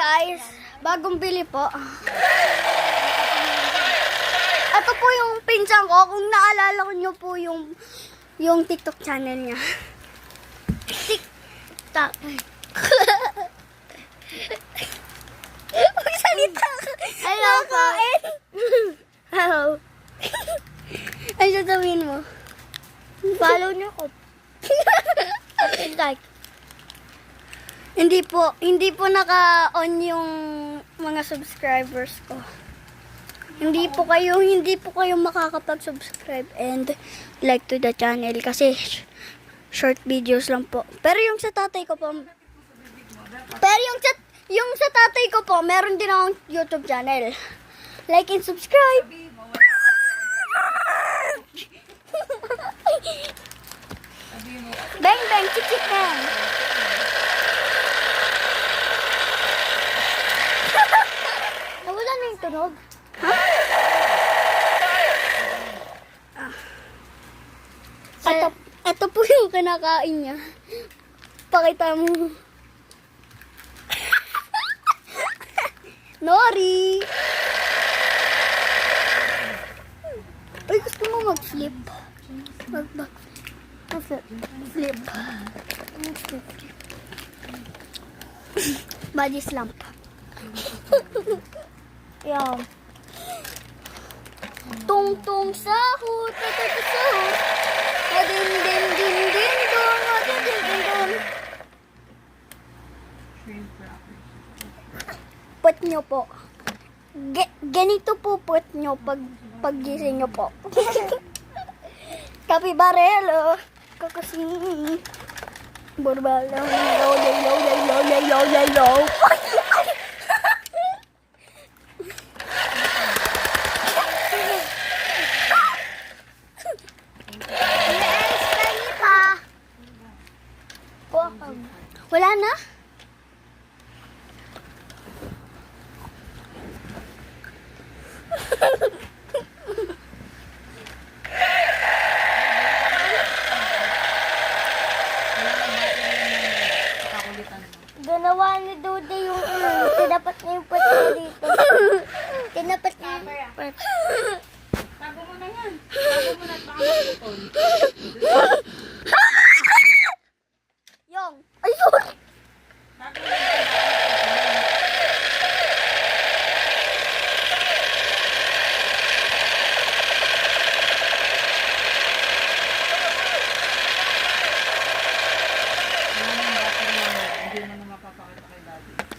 guys, bagong bili po. Ito po yung pinsan ko. Kung naalala ko nyo po yung TikTok channel niya. TikTok. Magsalita ka. Hello po. Hello. Ano sasabihin mo? Follow nyo ko. Like. Hindi po naka-on yung mga subscribers ko. Hindi po kayo makakapag-subscribe and like to the channel kasi short videos lang po. Pero yung sa tatay ko po, meron din akong YouTube channel. Like and subscribe. Bang bang chichik bang. Nawala na yung tunog. Ha? Ito po yung kinakain niya. Pakita mo. Nori! Ay, gusto mo mag-flip? Flip. Body slump. Yan. Tung-tung sahut, sahut. Adin-din-din-din-dong, adin-din-din-dong. Put nyo po. Ganito po put nyo paggising nyo po. Kapibarelo. Kakasing. Burbala. Low. Wala na? Ganawa ni Dude yung tinapat niya yung pati dito. Tinapat niya yung pati. Tago mo na yan. Tago mo na at baka maputol.